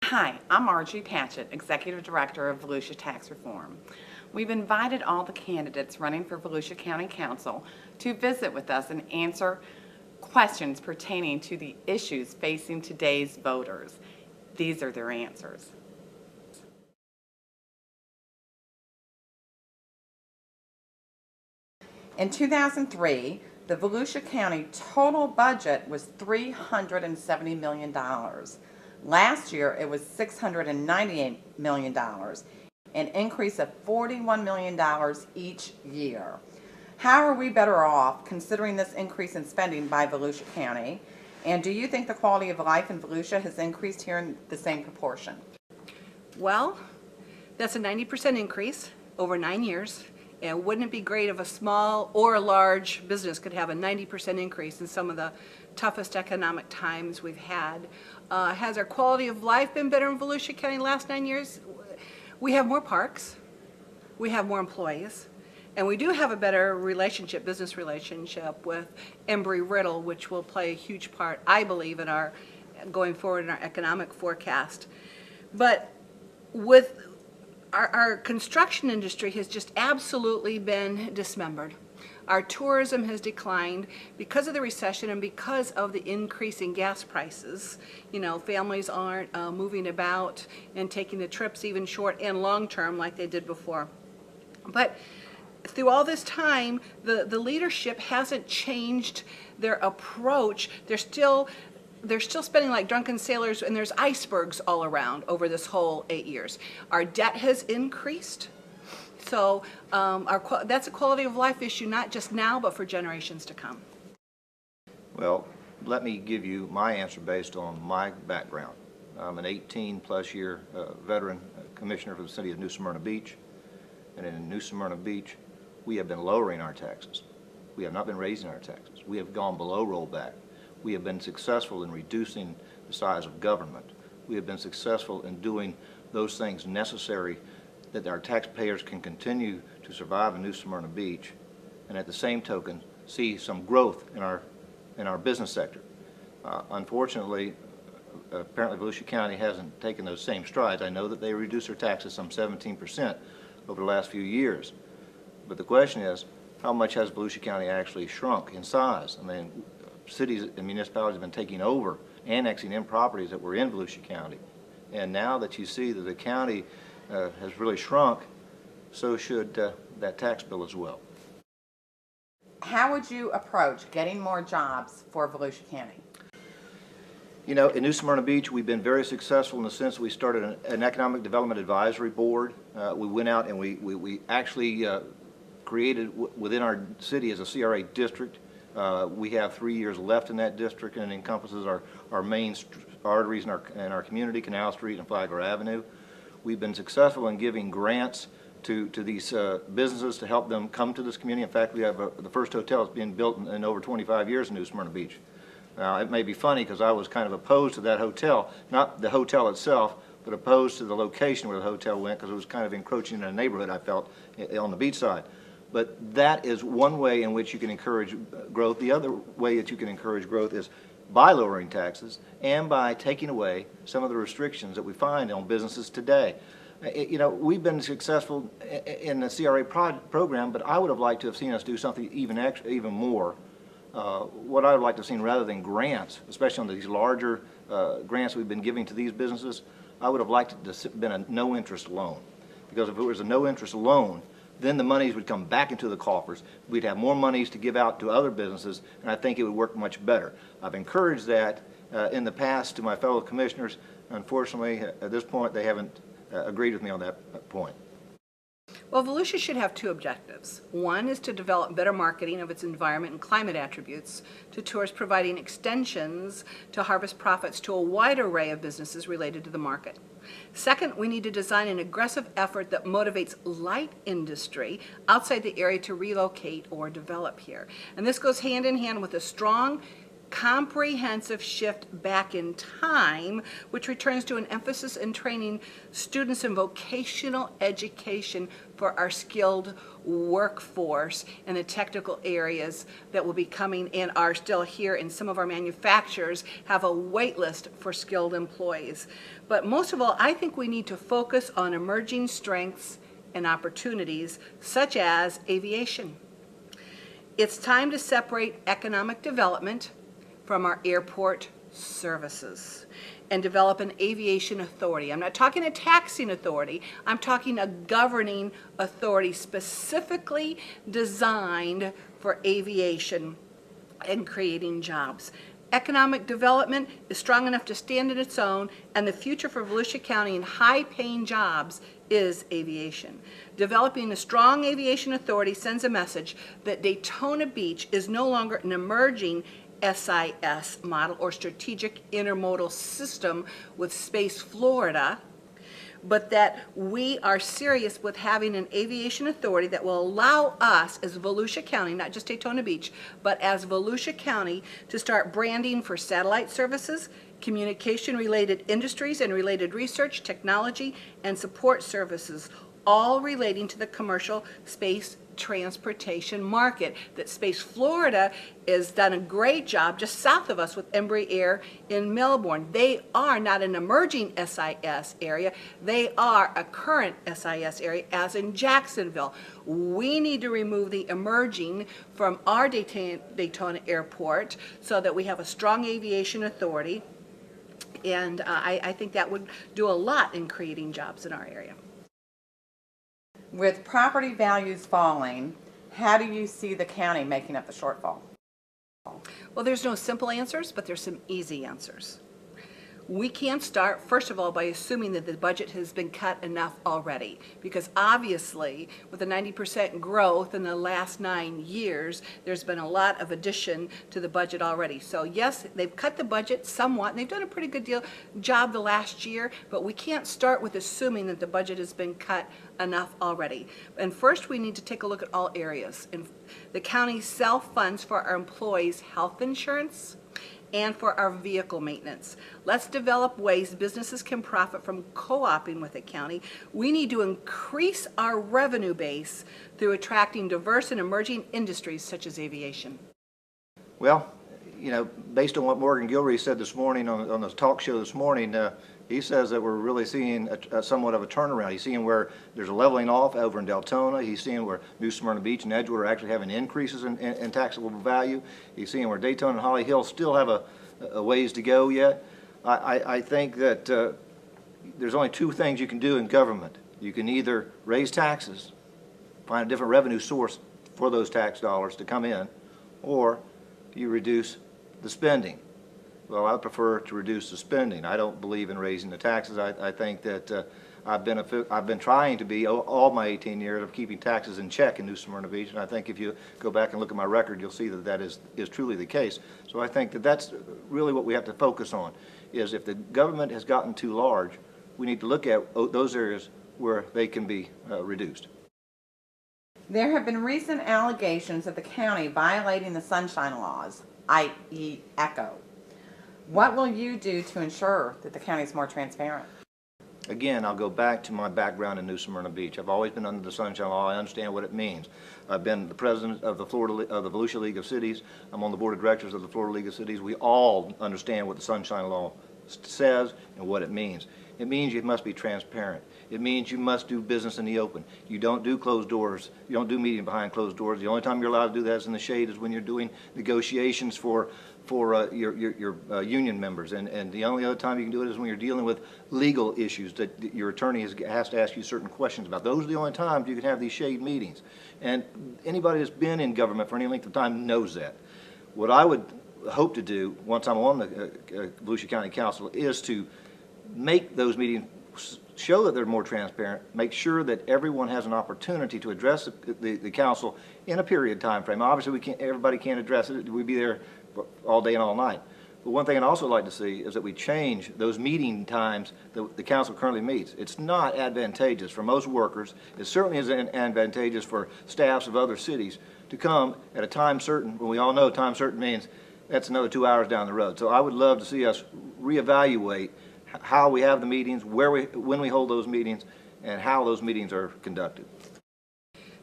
Hi, I'm Margie Patchett, Executive Director of Volusia Tax Reform. We've invited all the candidates running for Volusia County Council to visit with us and answer questions pertaining to the issues facing today's voters. These are their answers. In 2003, the Volusia County total budget was $370 million. Last year, it was $698 million, an increase of $41 million each year. How are we better off considering this increase in spending by Volusia County? And do you think the quality of life in Volusia has increased here in the same proportion? Well, that's a 90% increase over 9 years. And wouldn't it be great if a small or a large business could have a 90% increase in some of the toughest economic times we've had? Has our quality of life been better in Volusia County the last 9 years? We have more parks, we have more employees, and we do have a better relationship, business relationship with Embry-Riddle, which will play a huge part, I believe, in our going forward in our economic forecast. But with our construction industry has just absolutely been dismembered. Our tourism has declined because of the recession and because of the increase in gas prices. You know, families aren't moving about and taking the trips even short and long term like they did before. But through all this time, the leadership hasn't changed their approach. They're still spending like drunken sailors, and there's icebergs all around over this whole 8 years. Our debt has increased, so that's a quality of life issue, not just now, but for generations to come. Well, let me give you my answer based on my background. I'm an 18-plus year veteran commissioner for the city of New Smyrna Beach, and in New Smyrna Beach, we have been lowering our taxes. We have not been raising our taxes. We have gone below rollback. We have been successful in reducing the size of government. We have been successful in doing those things necessary that our taxpayers can continue to survive in New Smyrna Beach, and at the same token, see some growth in our business sector. Unfortunately, apparently Volusia County hasn't taken those same strides. I know that they reduced their taxes some 17% over the last few years, but the question is, how much has Volusia County actually shrunk in size? I mean, cities and municipalities have been taking over, annexing in properties that were in Volusia County. And now that you see that the county has really shrunk, so should that tax bill as well. How would you approach getting more jobs for Volusia County? You know, in New Smyrna Beach, we've been very successful in the sense that we started an economic development advisory board. We went out and we actually created within our city as a CRA district. We have 3 years left in that district, and it encompasses our main arteries in our community, Canal Street and Flagler Avenue. We've been successful in giving grants to these businesses to help them come to this community. In fact, we have the first hotel that's being built in over 25 years in New Smyrna Beach. Now, it may be funny because I was kind of opposed to that hotel, not the hotel itself, but opposed to the location where the hotel went because it was kind of encroaching in a neighborhood, I felt, on the beach side. But that is one way in which you can encourage growth. The other way that you can encourage growth is by lowering taxes and by taking away some of the restrictions that we find on businesses today. You know, we've been successful in the CRA program, but I would have liked to have seen us do something even more. What I would like to have seen, rather than grants, especially on these larger grants we've been giving to these businesses, I would have liked it to have been a no-interest loan. Because if it was a no-interest loan, then the monies would come back into the coffers. We'd have more monies to give out to other businesses, and I think it would work much better. I've encouraged that in the past to my fellow commissioners. Unfortunately, at this point, they haven't agreed with me on that point. Well, Volusia should have two objectives. One is to develop better marketing of its environment and climate attributes to tourists, providing extensions to harvest profits to a wide array of businesses related to the market. Second, we need to design an aggressive effort that motivates light industry outside the area to relocate or develop here. And this goes hand in hand with a strong comprehensive shift back in time, which returns to an emphasis in training students in vocational education for our skilled workforce in the technical areas that will be coming and are still here, and some of our manufacturers have a wait list for skilled employees. But most of all, I think we need to focus on emerging strengths and opportunities such as aviation. It's time to separate economic development from our airport services and develop an aviation authority. I'm not talking a taxing authority, I'm talking a governing authority specifically designed for aviation and creating jobs. Economic development is strong enough to stand on its own, and the future for Volusia County in high-paying jobs is aviation. Developing a strong aviation authority sends a message that Daytona Beach is no longer an emerging SIS model or strategic intermodal system with Space Florida, but that we are serious with having an aviation authority that will allow us as Volusia County, not just Daytona Beach, but as Volusia County, to start branding for satellite services, communication-related industries and related research, technology, and support services, all relating to the commercial space transportation market. That Space Florida has done a great job just south of us with Embry Air in Melbourne. They are not an emerging SIS area, they are a current SIS area, as in Jacksonville. We need to remove the emerging from our Daytona Airport so that we have a strong aviation authority, and I think that would do a lot in creating jobs in our area. With property values falling, how do you see the county making up the shortfall? Well, there's no simple answers, but there's some easy answers. We can't start, first of all, by assuming that the budget has been cut enough already, because obviously with a 90% growth in the last 9 years, there's been a lot of addition to the budget already. So yes, they've cut the budget somewhat, and they've done a pretty good job the last year, but we can't start with assuming that the budget has been cut enough already. And first, we need to take a look at all areas. And the county self-funds for our employees' health insurance and for our vehicle maintenance. Let's develop ways businesses can profit from co-oping with the county. We need to increase our revenue base through attracting diverse and emerging industries such as aviation. Well, you know, based on what Morgan Gilreath said this morning on the talk show this morning, he says that we're really seeing somewhat of a turnaround. He's seeing where there's a leveling off over in Deltona. He's seeing where New Smyrna Beach and Edgewood are actually having increases in taxable value. He's seeing where Daytona and Holly Hill still have a ways to go yet. I think that there's only two things you can do in government. You can either raise taxes, find a different revenue source for those tax dollars to come in, or you reduce the spending. Well, I prefer to reduce the spending. I don't believe in raising the taxes. I think that I've been trying to be all my 18 years of keeping taxes in check in New Smyrna Beach, and I think if you go back and look at my record, you'll see that that is truly the case. So I think that that's really what we have to focus on, is if the government has gotten too large, we need to look at those areas where they can be reduced. There have been recent allegations of the county violating the sunshine laws, i.e. ECHO. What will you do to ensure that the county is more transparent? Again, I'll go back to my background in New Smyrna Beach. I've always been under the Sunshine Law. I understand what it means. I've been the president of the Volusia League of Cities. I'm on the board of directors of the Florida League of Cities. We all understand what the Sunshine Law says and what it means. It means you must be transparent. It means you must do business in the open. You don't do closed doors. You don't do meeting behind closed doors. The only time you're allowed to do that is in the shade is when you're doing negotiations for your union members, and the only other time you can do it is when you're dealing with legal issues that your attorney has to ask you certain questions about. Those are the only times you can have these shade meetings, and anybody that's been in government for any length of time knows that. What I would hope to do once I'm on the Volusia County Council is to make those meetings, show that they're more transparent, make sure that everyone has an opportunity to address the council in a period time frame. Obviously, everybody can't address it. We'd be there all day and all night. But one thing I'd also like to see is that we change those meeting times that the council currently meets. It's not advantageous for most workers. It certainly isn't advantageous for staffs of other cities to come at a time certain, when we all know time certain means that's another 2 hours down the road. So I would love to see us reevaluate how we have the meetings, when we hold those meetings, and how those meetings are conducted.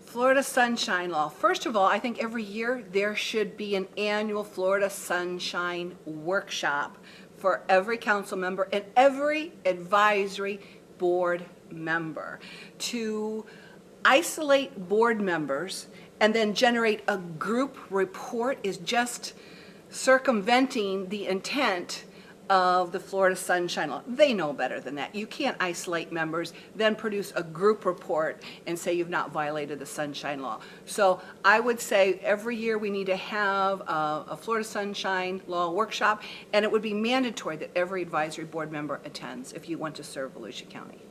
Florida Sunshine Law. First of all, I think every year there should be an annual Florida Sunshine Workshop for every council member and every advisory board member to isolate board members and then generate a group report is just circumventing the intent of the Florida Sunshine Law. They know better than that. You can't isolate members, then produce a group report and say you've not violated the Sunshine Law. So I would say every year we need to have a Florida Sunshine Law workshop, and it would be mandatory that every advisory board member attends if you want to serve Volusia County.